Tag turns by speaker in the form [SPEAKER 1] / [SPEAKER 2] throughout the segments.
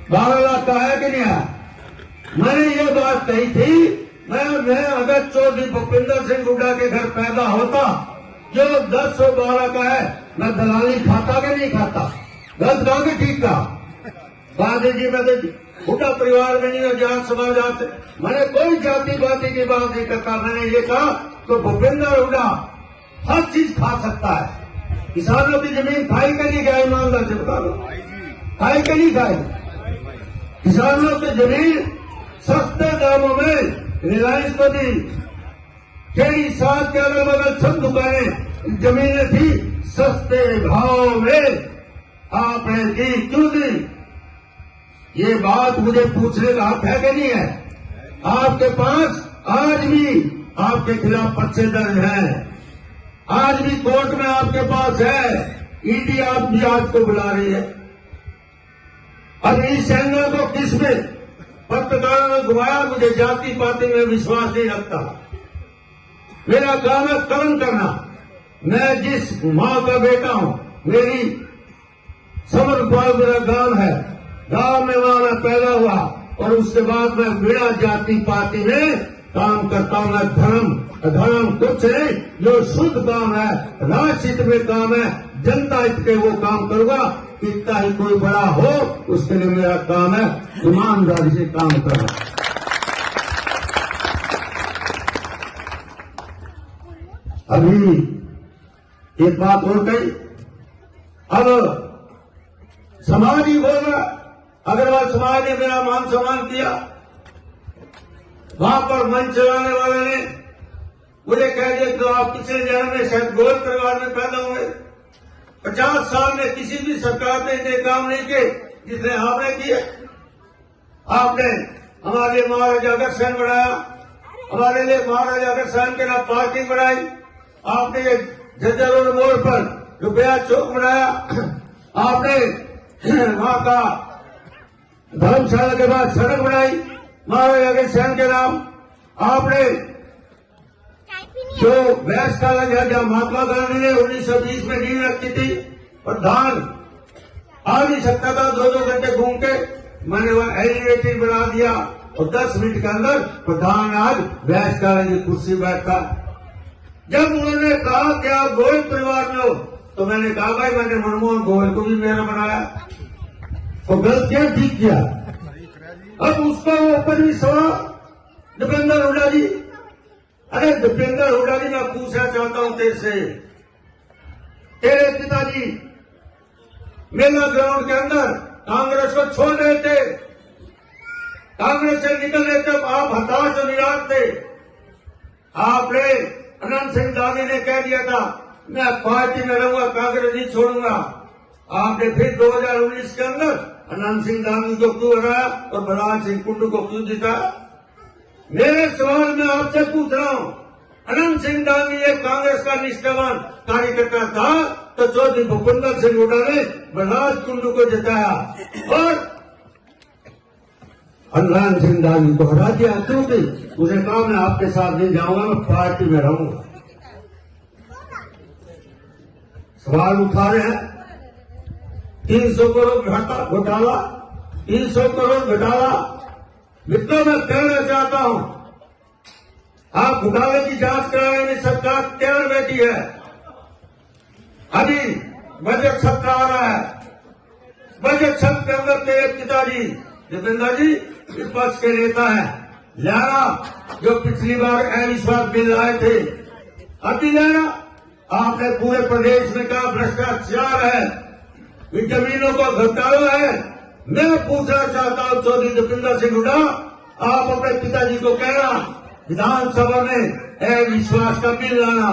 [SPEAKER 1] 12 लाख का है कि नहीं है? मैंने ये बात कही थी, मैं अगर चौधरी भूपेंद्र सिंह हुड्डा के घर पैदा होता, जो 10 और 12 का है, मैं दलाली खाता कि नहीं खाता? गलत कहा कि ठीक कहा? गांधी जी मैं हुड्डा परिवार में नहीं हो, जात समाज से मैंने कोई जाति बाती की बात नहीं करता। मैंने ये कहा तो भूपेंद्र हुड्डा हर चीज खा सकता है। किसानों की जमीन खाई के नहीं खाई? ईमानदार से बता दो, खाई के नहीं खाई? किसानों की जमीन सस्ते दामों में रिलायंस को दी। कई साल के अगल बगल सब दुकानें जमीनें थी, सस्ते भाव में आपने दी, क्यों दी? ये बात मुझे पूछने का हक है कि नहीं है? आपके पास आज भी आपके खिलाफ पर्चे दर्ज हैं, आज भी कोर्ट में आपके पास है, ईडी आप भी आज को बुला रही है। अब इस एंगल को किसमें पत्रकारों ने घुमाया? मुझे जाति पाति में विश्वास नहीं रखता। मेरा काम है कर्म करना। मैं जिस मां का बेटा हूं, मेरी समरपाल मेरा गांव है, गांव में वहां मैं पैदा हुआ और उसके बाद मैं बिना जाति पाति में काम करता हूं। मैं धर्म अधर्म कुछ नहीं, जो शुद्ध काम है, राष्ट्रहित में काम है, जनता हित के वो काम करूंगा। कितना ही कोई बड़ा हो, उसके लिए मेरा काम है ईमानदारी से काम करना। अभी एक बात और कही, अब समाज ही बोल रहा, अग्रवाल समाज ने मेरा मान सम्मान किया। वहां पर मंच चलाने वाले ने मुझे कह दिया कि आप पिछले जन्म में शायद गोल परिवार में पैदा हुए। 50 साल में किसी भी सरकार ने इतने काम नहीं किए जितने आपने किए। आपने हमारे लिए महाराजा अग्रसेन बढ़ाया, हमारे लिए महाराजा अग्रसेन के नाम पार्टी बढ़ाई। आपने ये जज्जर रोड मोड़ पर रुपया चौक बनाया। आपने वहां का धर्मशाला के बाद सड़क बनाई महाराजा अग्रसेन के नाम। आपने जो वैस का लगा, जहां महात्मा गांधी ने 1920 में नींव रखी थी, प्रधान आ नहीं सकता था 2-2 घंटे घूम के, मैंने वह एलिवेटेड बना दिया और 10 मिनट के अंदर प्रधान आज वैस का की कुर्सी बैठता। जब उन्होंने कहा कि आप गोयल परिवार में हो, तो मैंने कहा भाई मैंने मनमोहन गोयल को भी मेरा बनाया, तो गलत किया ठीक किया। अब उसका ऊपर भी सवाल दीपेंद्र हुड्डा जी। अरे दीपेंद्र हुड्डा जी, मैं पूछना चाहता हूं तेरे से, तेरे पिताजी मेला ग्राउंड के अंदर कांग्रेस को छोड़ रहे थे, कांग्रेस से निकल रहे थे, आप हताश और निराश थे। आपने अनंत सिंह दादी ने कह दिया था मैं पार्टी में रहूंगा, कांग्रेस नहीं छोड़ूंगा। आपने फिर 2019 के अंदर अनंत सिंह दादी को क्यों हराया और बलराज सिंह कुंडू को क्यों जिताया? मेरे सवाल में आपसे पूछ रहा हूं, अनंत सिंह दादी एक कांग्रेस का निष्ठावान कार्यकर्ता था, तो चौधरी भूपेंद्र सिंह हुड्डा ने बलराज कुंडू को जिताया और अनंत सिंह दादी को हरा दिया, क्योंकि उसे कहा मैं आपके साथ नहीं जाऊंगा, मैं पार्टी में रहूंगा। सवाल उठा रहे हैं 300 करोड़ घोटाला, 300 करोड़ घोटाला। मित्रों, मैं कहना चाहता हूं, आप घोटाले की जांच कराने में सरकार तैयार बैठी है। अभी बजट सत्र आ रहा है, बजट सत्र के अंदर तेरे पिताजी दीपेंद्र जी विपक्ष के नेता है, लाना जो पिछली बार अविश्वास बिल लाए थे, अभी लाना। आपने पूरे प्रदेश में कहा भ्रष्टाचार है, जमीनों का घोटाला है। मैं पूछना चाहता हूं चौधरी दीपेंद्र सिंह हुड्डा, आप अपने पिताजी को कहना विधानसभा में अविश्वास का बिल लाना।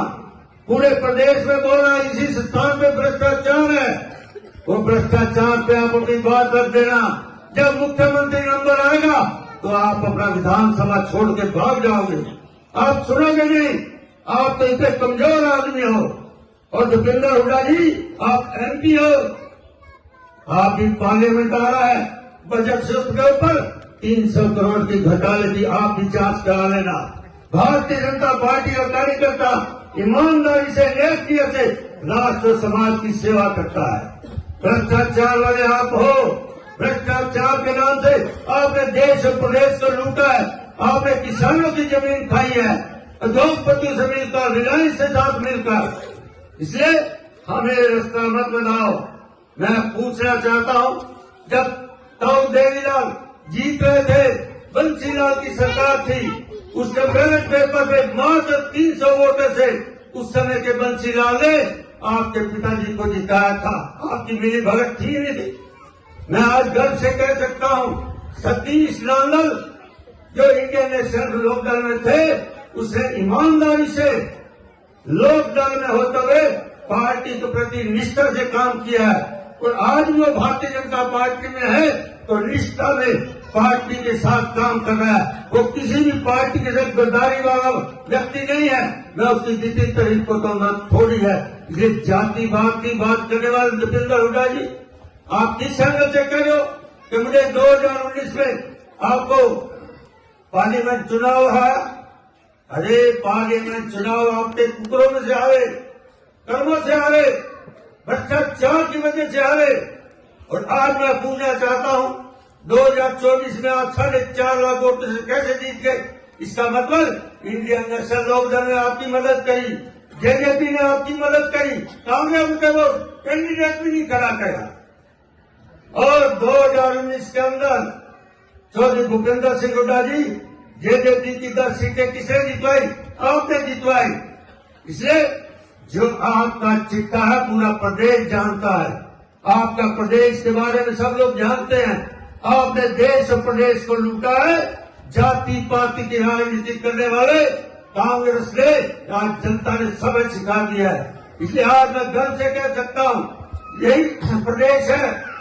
[SPEAKER 1] पूरे प्रदेश में बोलना इसी स्थान पे भ्रष्टाचार है, वो भ्रष्टाचार पे आप अपनी बात रख देना। जब मुख्यमंत्री नंबर आएगा तो आप अपना विधानसभा छोड़ के भाग जाओगे, आप सुनोगे नहीं। आप तो इतने कमजोर आदमी हो। और दीपेंद्र हुड्डा जी, आप एमपी हो, आप भी पार्लियामेंट आ रहा है, बजट सत्र के ऊपर 300 करोड़ की घोटाले की आप भी जांच करा लेना। भारतीय जनता पार्टी का कार्यकर्ता ईमानदारी से नेकनियत से राष्ट्र समाज की सेवा करता है। भ्रष्टाचार वाले आप हो, भ्रष्टाचार के नाम से आपने देश और प्रदेश को लूटा है। आपने किसानों की जमीन खाई है, उद्योगपतियों से मिलकर, रिलायंस के साथ मिलकर। इसलिए हमें रास्ता मत बताओ। मैं पूछना चाहता हूं, जब ताऊ देवीलाल जीत रहे थे, बंसीलाल की सरकार थी, उसके बैलेट पेपर पे मात्र 300 वोटों से उस समय के बंसीलाल ने आपके पिताजी को जिताया था। आपकी मिली भगत थी नहीं थी। मैं आज गर्व से कह सकता हूं, सतीश लालल जो इंडियन नेशनल लोकदल में थे, उसने ईमानदारी से लोकदल में होते हुए पार्टी के प्रति निष्ठा से काम किया है। और आज वो भारतीय जनता पार्टी में है तो निष्ठा में पार्टी के साथ काम कर रहा है। वो किसी भी पार्टी के साथ गद्दारी वाला व्यक्ति नहीं है। मैं उसकी जितनी तारीफ को तो थोड़ी है। इसलिए जातिवाद की बात करने वाले दीपेंद्र हुड्डा जी, आप किस एंगल से कह रहे हो कि मुझे 2019 में आपको पार्लियामेंट चुनाव है? अरे पार्लियामेंट चुनाव आपके कुकरों में से हारे, कर्मों से हारे, भ्रष्टाचार की वजह से हारे। और आज मैं पूछना चाहता हूं, 2024 में आप 4.5 लाख वोटों से कैसे जीत गए? इसका मतलब इंडियन नेशनल लोकदल ने आपकी मदद करी, जेजेपी ने आपकी मदद करी, कांग्रेस के वो कैंडिडेट भी नहीं खड़ा किया। और 2019 के अंदर चौधरी भूपेंद्र सिंह हुड्डा जी, जेजेपी की 10 सीटें किसने जितवाई? आपने जितवाई। इसलिए जो आपका चिट्ठा है पूरा प्रदेश जानता है। आपका प्रदेश के बारे में सब लोग जानते हैं। आपने देश और प्रदेश को लूटा है। जाति पाति की राजनीति करने वाले कांग्रेस ने आज जनता ने सबक सिखा दिया है। इसलिए आज मैं गर्व से कह सकता हूं, यही प्रदेश है